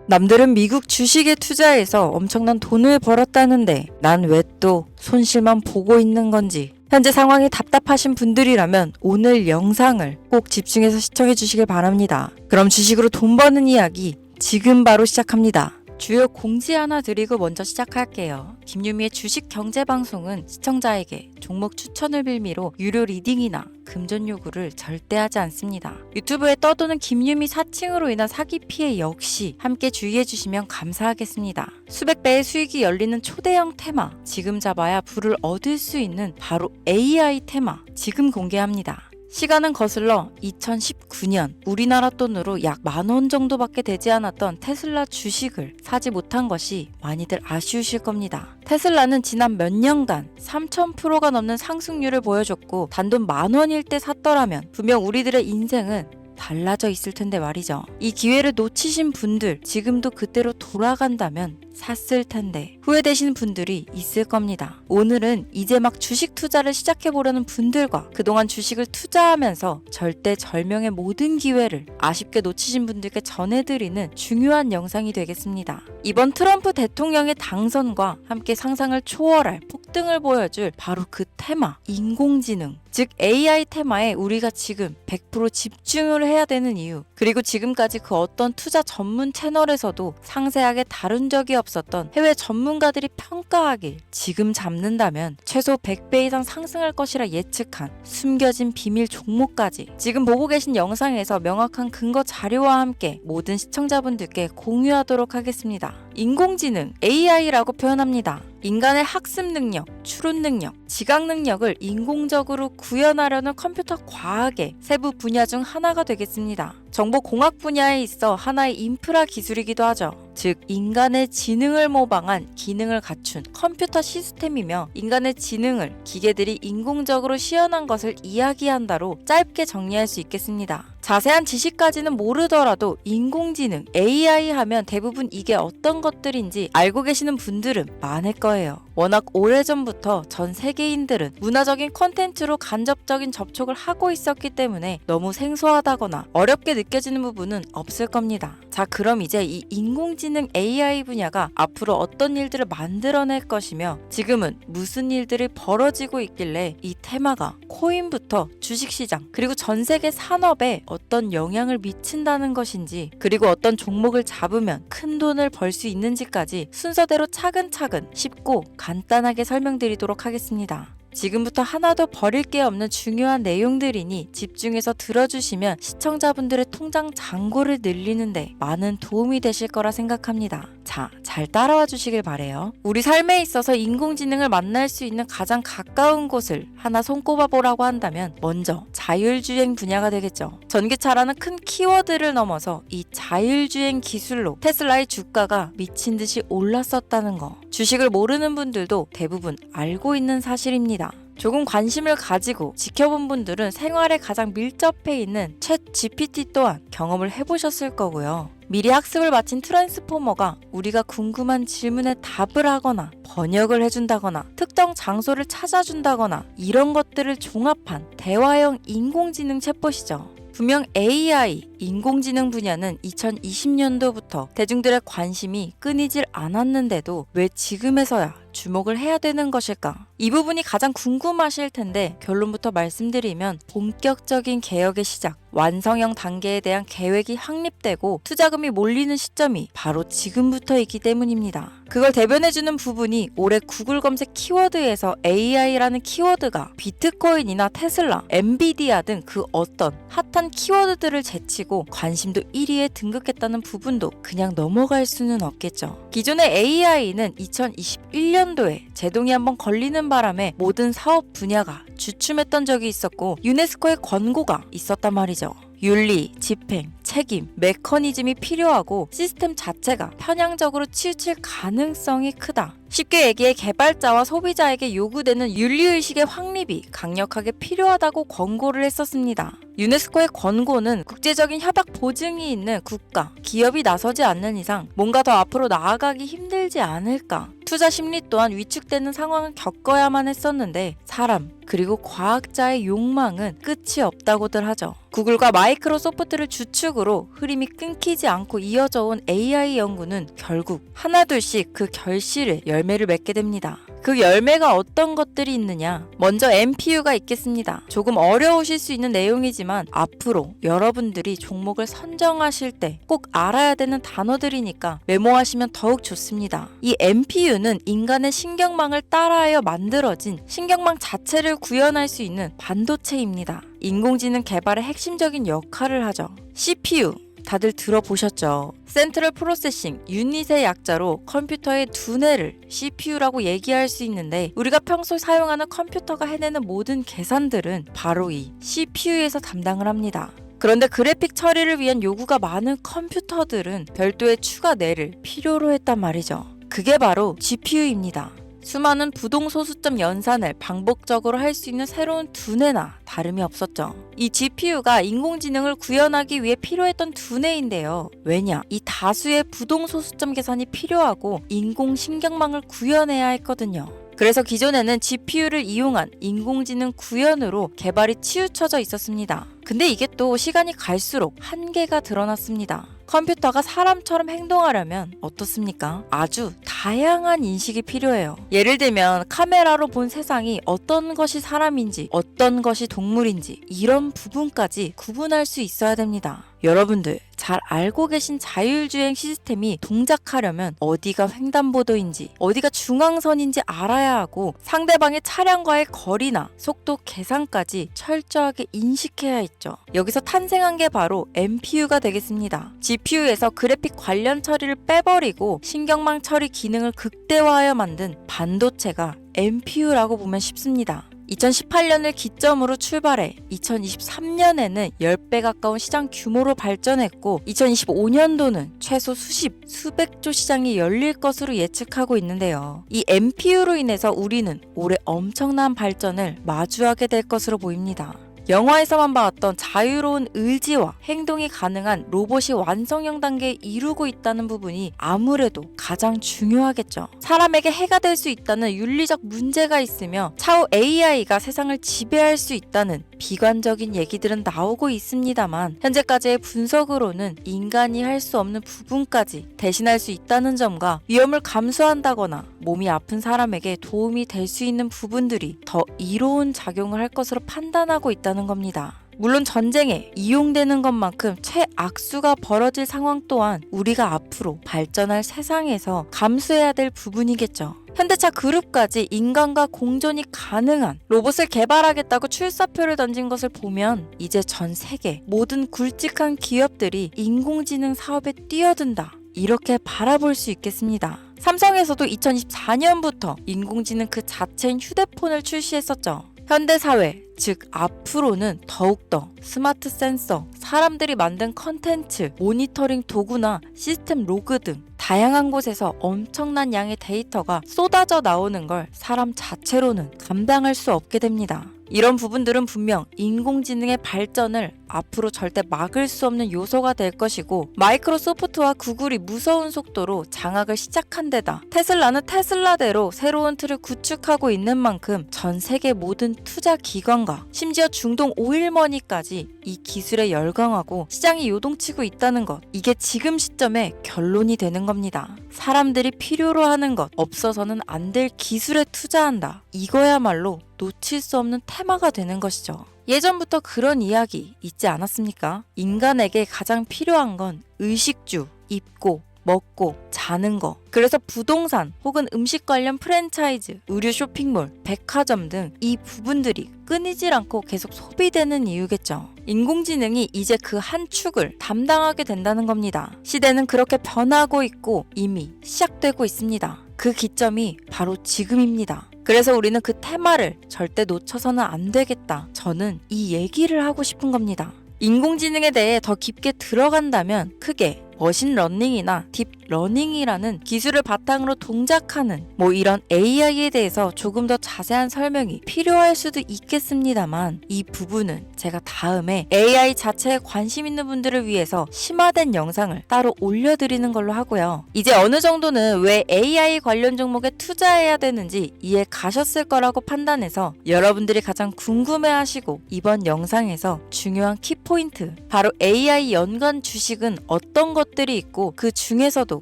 남들은 미국 주식에 투자해서 엄청난 돈을 벌었다는데 난 왜 또 손실만 보고 있는 건지. 현재 상황이 답답하신 분들이라면 오늘 영상을 꼭 집중해서 시청해 주시길 바랍니다. 그럼 주식으로 돈 버는 이야기 지금 바로 시작합니다. 주요 공지 하나 드리고 먼저 시작할게요. 김유미의 주식 경제 방송은 시청자에게 종목 추천을 빌미로 유료 리딩이나 금전 요구를 절대 하지 않습니다. 유튜브에 떠도는 김유미 사칭으로 인한 사기 피해 역시 함께 주의해 주시면 감사하겠습니다. 수백 배의 수익이 열리는 초대형 테마, 지금 잡아야 부를 얻을 수 있는 바로 AI 테마 지금 공개합니다. 시간은 거슬러 2019년 우리나라 돈으로 약 10,000원 정도밖에 되지 않았던 테슬라 주식을 사지 못한 것이 많이들 아쉬우실 겁니다. 테슬라는 지난 몇 년간 3000%가 넘는 상승률을 보여줬고 단돈 10,000원일 때 샀더라면 분명 우리들의 인생은 달라져 있을 텐데 말이죠. 이 기회를 놓치신 분들, 지금도 그때로 돌아간다면 샀을 텐데 후회되시는 분들이 있을 겁니다. 오늘은 이제 막 주식 투자를 시작해보려는 분들과 그동안 주식을 투자하면서 절대절명의 모든 기회를 아쉽게 놓치신 분들께 전해드리는 중요한 영상이 되겠습니다. 이번 트럼프 대통령의 당선과 함께 상상을 초월할 폭등을 보여줄 바로 그 테마, 인공지능, 즉 AI 테마에 우리가 지금 100% 집중을 해야 되는 이유, 그리고 지금까지 그 어떤 투자 전문 채널에서도 상세하게 다룬 적이 없었던 해외 전문가들이 평가하길 지금 잡는다면 최소 100배 이상 상승할 것이라 예측한 숨겨진 비밀 종목까지 지금 보고 계신 영상에서 명확한 근거 자료와 함께 모든 시청자분들께 공유하도록 하겠습니다. 인공지능, AI라고 표현합니다. 인간의 학습 능력, 추론 능력, 지각 능력을 인공적으로 구현하려는 컴퓨터 과학의 세부 분야 중 하나가 되겠습니다. 정보공학 분야에 있어 하나의 인프라 기술이기도 하죠. 즉 인간의 지능을 모방한 기능을 갖춘 컴퓨터 시스템이며 인간의 지능을 기계들이 인공적으로 시연한 것을 이야기한다로 짧게 정리할 수 있겠습니다. 자세한 지식까지는 모르더라도 인공지능, AI 하면 대부분 이게 어떤 것들인지 알고 계시는 분들은 많을 거예요. 워낙 오래전부터 전 세계인들은 문화적인 콘텐츠로 간접적인 접촉을 하고 있었기 때문에 너무 생소하다거나 어렵게 느껴지는 부분은 없을 겁니다. 자, 그럼 이제 이 인공지능 AI 분야가 앞으로 어떤 일들을 만들어낼 것이며 지금은 무슨 일들이 벌어지고 있길래 이 테마가 코인부터 주식시장 그리고 전 세계 산업에 어떤 영향을 미친다는 것인지, 그리고 어떤 종목을 잡으면 큰 돈을 벌 수 있는지까지 순서대로 차근차근 쉽고 간단하게 설명드리도록 하겠습니다. 지금부터 하나도 버릴 게 없는 중요한 내용들이니 집중해서 들어주시면 시청자분들의 통장 잔고를 늘리는데 많은 도움이 되실 거라 생각합니다. 자, 잘 따라와 주시길 바래요. 우리 삶에 있어서 인공지능을 만날 수 있는 가장 가까운 곳을 하나 손꼽아 보라고 한다면 먼저 자율주행 분야가 되겠죠. 전기차라는 큰 키워드를 넘어서 이 자율주행 기술로 테슬라의 주가가 미친 듯이 올랐었다는 거, 주식을 모르는 분들도 대부분 알고 있는 사실입니다. 조금 관심을 가지고 지켜본 분들은 생활에 가장 밀접해 있는 챗 GPT 또한 경험을 해보셨을 거고요. 미리 학습을 마친 트랜스포머가 우리가 궁금한 질문에 답을 하거나 번역을 해준다거나 특정 장소를 찾아준다거나 이런 것들을 종합한 대화형 인공지능 챗봇이죠. 분명 AI, 인공지능 분야는 2020년도부터 대중들의 관심이 끊이질 않았는데도 왜 지금에서야 주목을 해야 되는 것일까? 이 부분이 가장 궁금하실 텐데 결론부터 말씀드리면 본격적인 개혁의 시작, 완성형 단계에 대한 계획이 확립되고 투자금이 몰리는 시점이 바로 지금부터이기 때문입니다. 그걸 대변해주는 부분이 올해 구글 검색 키워드에서 AI라는 키워드가 비트코인이나 테슬라, 엔비디아 등 그 어떤 핫한 키워드들을 제치고 관심도 1위에 등극했다는 부분도 그냥 넘어갈 수는 없겠죠. 기존의 AI는 2021년도에 제동이 한번 걸리는 바람에 모든 사업 분야가 주춤했던 적이 있었고 유네스코의 권고가 있었단 말이죠. 윤리, 집행, 책임, 메커니즘이 필요하고 시스템 자체가 편향적으로 치우칠 가능성이 크다. 쉽게 얘기해 개발자와 소비자에게 요구되는 윤리의식의 확립이 강력하게 필요하다고 권고를 했었습니다. 유네스코의 권고는 국제적인 협약 보증이 있는 국가, 기업이 나서지 않는 이상 뭔가 더 앞으로 나아가기 힘들지 않을까 투자 심리 또한 위축되는 상황을 겪어야만 했었는데 사람 그리고 과학자의 욕망은 끝이 없다고들 하죠. 구글과 마이크로소프트를 주축으로 흐름이 끊기지 않고 이어져 온 AI 연구는 결국 하나둘씩 그 결실의 열매를 맺게 됩니다. 그 열매가 어떤 것들이 있느냐? 먼저 NPU가 있겠습니다. 조금 어려우실 수 있는 내용이지만 앞으로 여러분들이 종목을 선정하실 때 꼭 알아야 되는 단어들이니까 메모하시면 더욱 좋습니다. 이 NPU는 인간의 신경망을 따라하여 만들어진 신경망 자체를 구현할 수 있는 반도체입니다. 인공지능 개발의 핵심적인 역할을 하죠. CPU 다들 들어보셨죠? 센트럴 프로세싱 유닛의 약자로 컴퓨터의 두뇌를 CPU라고 얘기할 수 있는데 우리가 평소 사용하는 컴퓨터가 해내는 모든 계산들은 바로 이 CPU에서 담당을 합니다. 그런데 그래픽 처리를 위한 요구가 많은 컴퓨터들은 별도의 추가 뇌를 필요로 했단 말이죠. 그게 바로 GPU입니다. 수많은 부동소수점 연산을 반복적으로 할 수 있는 새로운 두뇌나 다름이 없었죠. 이 GPU가 인공지능을 구현하기 위해 필요했던 두뇌인데요. 왜냐? 이 다수의 부동소수점 계산이 필요하고 인공신경망을 구현해야 했거든요. 그래서 기존에는 GPU를 이용한 인공지능 구현으로 개발이 치우쳐져 있었습니다. 근데 이게 또 시간이 갈수록 한계가 드러났습니다. 컴퓨터가 사람처럼 행동하려면 어떻습니까? 아주 다양한 인식이 필요해요. 예를 들면 카메라로 본 세상이 어떤 것이 사람인지 어떤 것이 동물인지 이런 부분까지 구분할 수 있어야 됩니다. 여러분들 잘 알고 계신 자율주행 시스템이 동작하려면 어디가 횡단보도인지 어디가 중앙선인지 알아야 하고 상대방의 차량과의 거리나 속도 계산까지 철저하게 인식해야 있죠. 여기서 탄생한 게 바로 NPU가 되겠습니다. GPU에서 그래픽 관련 처리를 빼버리고 신경망 처리 기능을 극대화하여 만든 반도체가 NPU라고 보면 쉽습니다. 2018년을 기점으로 출발해 2023년에는 10배 가까운 시장 규모로 발전했고 2025년도는 최소 수백조 시장이 열릴 것으로 예측하고 있는데요. 이 NPU로 인해서 우리는 올해 엄청난 발전을 마주하게 될 것으로 보입니다. 영화에서만 봤던 자유로운 의지와 행동이 가능한 로봇이 완성형 단계에 이르고 있다는 부분이 아무래도 가장 중요하겠죠. 사람에게 해가 될 수 있다는 윤리적 문제가 있으며 차후 AI가 세상을 지배할 수 있다는 비관적인 얘기들은 나오고 있습니다만 현재까지의 분석으로는 인간이 할 수 없는 부분까지 대신할 수 있다는 점과 위험을 감수한다거나 몸이 아픈 사람에게 도움이 될 수 있는 부분들이 더 이로운 작용을 할 것으로 판단하고 있다는 겁니다. 물론 전쟁에 이용되는 것만큼 최악수가 벌어질 상황 또한 우리가 앞으로 발전할 세상에서 감수해야 될 부분이겠죠. 현대차 그룹까지 인간과 공존이 가능한 로봇을 개발하겠다고 출사표를 던진 것을 보면 이제 전 세계 모든 굵직한 기업들이 인공지능 사업에 뛰어든다. 이렇게 바라볼 수 있겠습니다. 삼성에서도 2024년부터 인공지능 그 자체인 휴대폰을 출시했었죠. 현대사회, 즉 앞으로는 더욱더 스마트 센서, 사람들이 만든 컨텐츠, 모니터링 도구나 시스템 로그 등 다양한 곳에서 엄청난 양의 데이터가 쏟아져 나오는 걸 사람 자체로는 감당할 수 없게 됩니다. 이런 부분들은 분명 인공지능의 발전을 앞으로 절대 막을 수 없는 요소가 될 것이고 마이크로소프트와 구글이 무서운 속도로 장악을 시작한 데다 테슬라는 테슬라대로 새로운 틀을 구축하고 있는 만큼 전 세계 모든 투자 기관과 심지어 중동 오일머니까지 이 기술에 열광하고 시장이 요동치고 있다는 것, 이게 지금 시점에 결론이 되는 겁니다. 사람들이 필요로 하는 것, 없어서는 안 될 기술에 투자한다. 이거야말로 놓칠 수 없는 테마가 되는 것이죠. 예전부터 그런 이야기 있지 않았습니까? 인간에게 가장 필요한 건 의식주, 입고, 먹고, 자는 거. 그래서 부동산 혹은 음식 관련 프랜차이즈, 의류 쇼핑몰, 백화점 등 이 부분들이 끊이질 않고 계속 소비되는 이유겠죠. 인공지능이 이제 그 한 축을 담당하게 된다는 겁니다. 시대는 그렇게 변하고 있고 이미 시작되고 있습니다. 그 기점이 바로 지금입니다. 그래서 우리는 그 테마를 절대 놓쳐서는 안 되겠다. 저는 이 얘기를 하고 싶은 겁니다. 인공지능에 대해 더 깊게 들어간다면 크게 머신러닝이나 딥러닝이라는 기술을 바탕으로 동작하는 이런 AI에 대해서 조금 더 자세한 설명이 필요할 수도 있겠습니다만 이 부분은 제가 다음에 AI 자체에 관심 있는 분들을 위해서 심화된 영상을 따로 올려드리는 걸로 하고요. 이제 어느 정도는 왜 AI 관련 종목에 투자해야 되는지 이해 가셨을 거라고 판단해서 여러분들이 가장 궁금해하시고 이번 영상에서 중요한 키포인트, 바로 AI 연관 주식은 어떤 것들이 있고 그 중에서도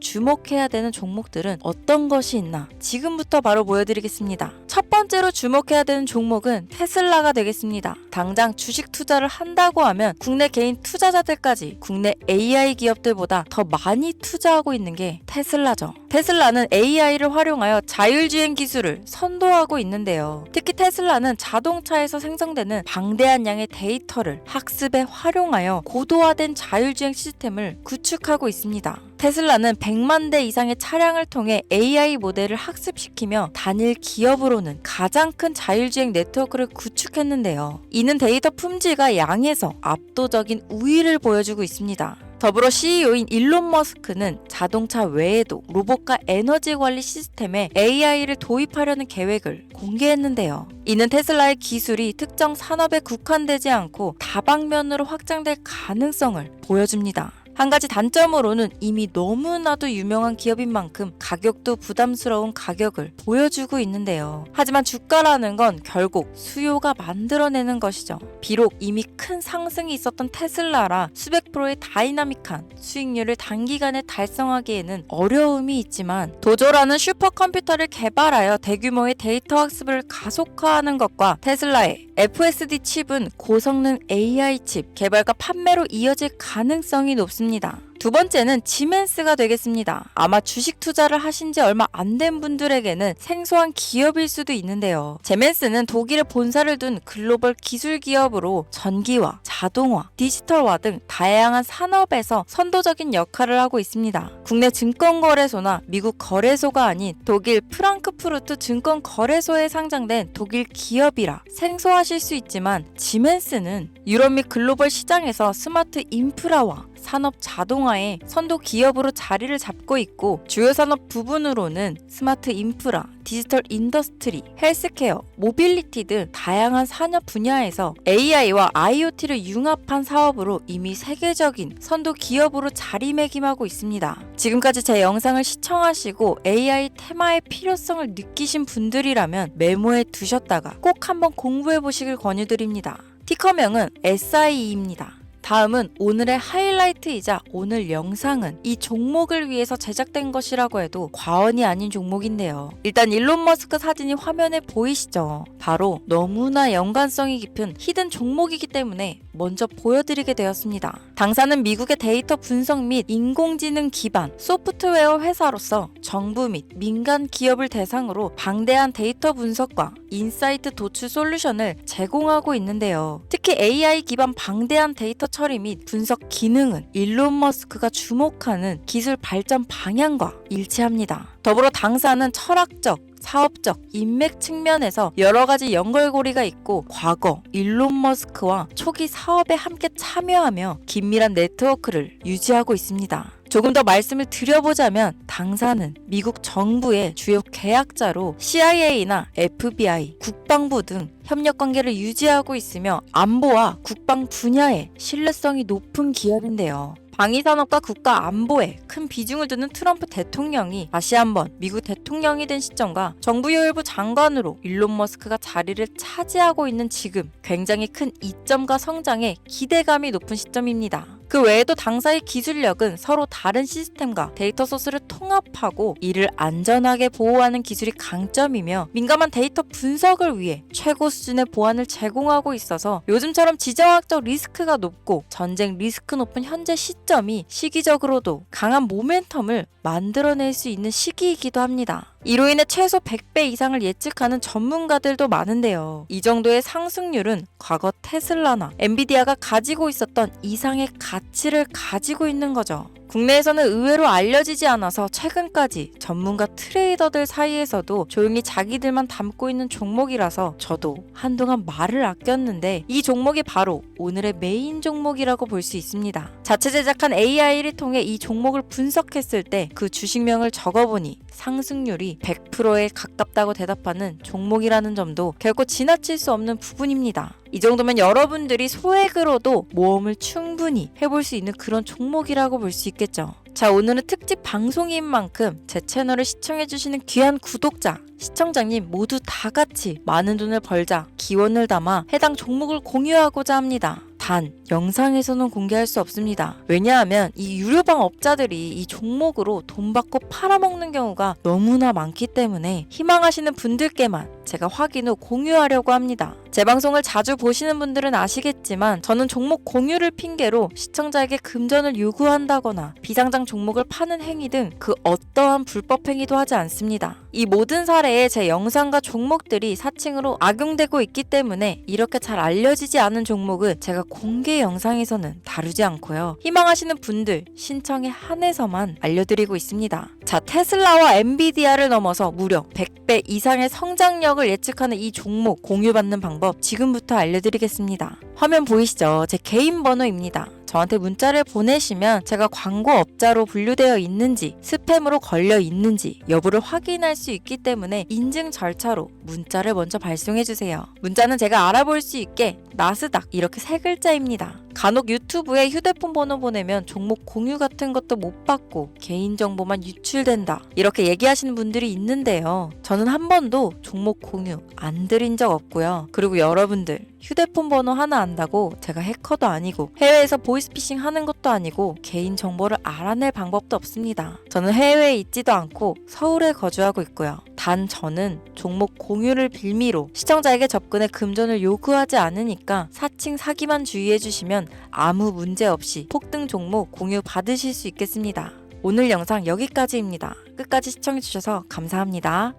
주목해야 되는 종목들은 어떤 것이 있나 지금부터 바로 보여드리겠습니다. 첫 번째로 주목해야 되는 종목은 테슬라가 되겠습니다. 당장 주식 투자를 한다고 하면 국내 개인 투자자들까지 국내 AI 기업들보다 더 많이 투자하고 있는 게 테슬라죠. 테슬라는 AI를 활용하여 자율주행 기술을 선도하고 있는데요. 특히 테슬라는 자동차에서 생성되는 방대한 양의 데이터를 학습에 활용하여 고도화된 자율주행 시스템을 구축하고 있습니다. 테슬라는 100만 대 이상의 차량을 통해 AI 모델을 학습시키며 단일 기업으로는 가장 큰 자율주행 네트워크를 구축했는데요. 이는 데이터 품질과 양에서 압도적인 우위를 보여주고 있습니다. 더불어 CEO인 일론 머스크는 자동차 외에도 로봇과 에너지 관리 시스템에 AI를 도입하려는 계획을 공개했는데요. 이는 테슬라의 기술이 특정 산업에 국한되지 않고 다방면으로 확장될 가능성을 보여줍니다. 한 가지 단점으로는 이미 너무나도 유명한 기업인 만큼 가격도 부담스러운 가격을 보여주고 있는데요. 하지만 주가라는 건 결국 수요가 만들어내는 것이죠. 비록 이미 큰 상승이 있었던 테슬라라 수백 프로의 다이나믹한 수익률을 단기간에 달성하기에는 어려움이 있지만 도조라는 슈퍼컴퓨터를 개발하여 대규모의 데이터 학습을 가속화하는 것과 테슬라의 FSD 칩은 고성능 AI 칩 개발과 판매로 이어질 가능성이 높습니다. 두 번째는 지멘스가 되겠습니다. 아마 주식 투자를 하신 지 얼마 안 된 분들에게는 생소한 기업일 수도 있는데요. 지멘스는 독일에 본사를 둔 글로벌 기술 기업으로 전기화, 자동화, 디지털화 등 다양한 산업에서 선도적인 역할을 하고 있습니다. 국내 증권거래소나 미국 거래소가 아닌 독일 프랑크푸르트 증권거래소에 상장된 독일 기업이라 생소하실 수 있지만 지멘스는 유럽 및 글로벌 시장에서 스마트 인프라와 산업 자동화의 선도 기업으로 자리를 잡고 있고 주요 산업 부분으로는 스마트 인프라, 디지털 인더스트리, 헬스케어, 모빌리티 등 다양한 산업 분야에서 AI와 IoT를 융합한 사업으로 이미 세계적인 선도 기업으로 자리매김하고 있습니다. 지금까지 제 영상을 시청하시고 AI 테마의 필요성을 느끼신 분들이라면 메모해 두셨다가 꼭 한번 공부해 보시길 권유드립니다. 티커명은 SIE입니다. 다음은 오늘의 하이라이트이자 오늘 영상은 이 종목을 위해서 제작된 것이라고 해도 과언이 아닌 종목인데요. 일단 일론 머스크 사진이 화면에 보이시죠? 바로 너무나 연관성이 깊은 히든 종목이기 때문에 먼저 보여드리게 되었습니다. 당사는 미국의 데이터 분석 및 인공지능 기반 소프트웨어 회사로서 정부 및 민간 기업을 대상으로 방대한 데이터 분석과 인사이트 도출 솔루션을 제공하고 있는데요. 특히 AI 기반 방대한 데이터 처리 및 분석 기능은 일론 머스크가 주목하는 기술 발전 방향과 일치합니다. 더불어 당사는 철학적, 사업적, 인맥 측면에서 여러 가지 연결고리가 있고 과거 일론 머스크와 초기 사업에 함께 참여하며 긴밀한 네트워크를 유지하고 있습니다. 조금 더 말씀을 드려보자면 당사는 미국 정부의 주요 계약자로 CIA나 FBI, 국방부 등 협력 관계를 유지하고 있으며 안보와 국방 분야에 신뢰성이 높은 기업인데요. 방위산업과 국가 안보에 큰 비중을 두는 트럼프 대통령이 다시 한번 미국 대통령이 된 시점과 정부요일부 장관으로 일론 머스크가 자리를 차지하고 있는 지금 굉장히 큰 이점과 성장에 기대감이 높은 시점입니다. 그 외에도 당사의 기술력은 서로 다른 시스템과 데이터 소스를 통합하고 이를 안전하게 보호하는 기술이 강점이며 민감한 데이터 분석을 위해 최고 수준의 보안을 제공하고 있어서 요즘처럼 지정학적 리스크가 높고 전쟁 리스크 높은 현재 시점이 시기적으로도 강한 모멘텀을 만들어낼 수 있는 시기이기도 합니다. 이로 인해 최소 100배 이상을 예측하는 전문가들도 많은데요. 이 정도의 상승률은 과거 테슬라나 엔비디아가 가지고 있었던 이상의 가치를 가지고 있는 거죠. 국내에서는 의외로 알려지지 않아서 최근까지 전문가 트레이더들 사이에서도 조용히 자기들만 담고 있는 종목이라서 저도 한동안 말을 아꼈는데 이 종목이 바로 오늘의 메인 종목이라고 볼 수 있습니다. 자체 제작한 AI를 통해 이 종목을 분석했을 때 그 주식명을 적어보니 상승률이 100%에 가깝다고 대답하는 종목이라는 점도 결코 지나칠 수 없는 부분입니다. 이 정도면 여러분들이 소액으로도 모험을 충분히 해볼 수 있는 그런 종목이라고 볼 수 있겠죠. 자, 오늘은 특집 방송인 만큼 제 채널을 시청해주시는 귀한 구독자, 시청자님 모두 다 같이 많은 돈을 벌자 기원을 담아 해당 종목을 공유하고자 합니다. 단, 영상에서는 공개할 수 없습니다. 왜냐하면 이 유료방 업자들이 이 종목으로 돈 받고 팔아먹는 경우가 너무나 많기 때문에 희망하시는 분들께만 제가 확인 후 공유하려고 합니다. 제 방송을 자주 보시는 분들은 아시겠지만 저는 종목 공유를 핑계로 시청자에게 금전을 요구한다거나 비상장 종목을 파는 행위 등 그 어떠한 불법 행위도 하지 않습니다. 이 모든 사례에 제 영상과 종목들이 사칭으로 악용되고 있기 때문에 이렇게 잘 알려지지 않은 종목은 제가 공개 영상에서는 다루지 않고요. 희망하시는 분들 신청에 한해서만 알려드리고 있습니다. 자, 테슬라와 엔비디아를 넘어서 무려 100배 이상의 성장력을 예측하는 이 종목 공유받는 방법 지금부터 알려드리겠습니다. 화면 보이시죠? 제 개인 번호입니다. 저한테 문자를 보내시면 제가 광고업자로 분류되어 있는지 스팸으로 걸려 있는지 여부를 확인할 수 있기 때문에 인증 절차로 문자를 먼저 발송해주세요. 문자는 제가 알아볼 수 있게 나스닥 이렇게 3글자입니다. 간혹 유튜브에 휴대폰 번호 보내면 종목 공유 같은 것도 못 받고 개인정보만 유출된다 이렇게 얘기하시는 분들이 있는데요. 저는 한 번도 종목 공유 안 드린 적 없고요. 그리고 여러분들 휴대폰 번호 하나 안다고 제가 해커도 아니고 해외에서 보이스피싱 하는 것도 아니고 개인 정보를 알아낼 방법도 없습니다. 저는 해외에 있지도 않고 서울에 거주하고 있고요. 단 저는 종목 공유를 빌미로 시청자에게 접근해 금전을 요구하지 않으니까 사칭 사기만 주의해 주시면 아무 문제 없이 폭등 종목 공유 받으실 수 있겠습니다. 오늘 영상 여기까지입니다. 끝까지 시청해 주셔서 감사합니다.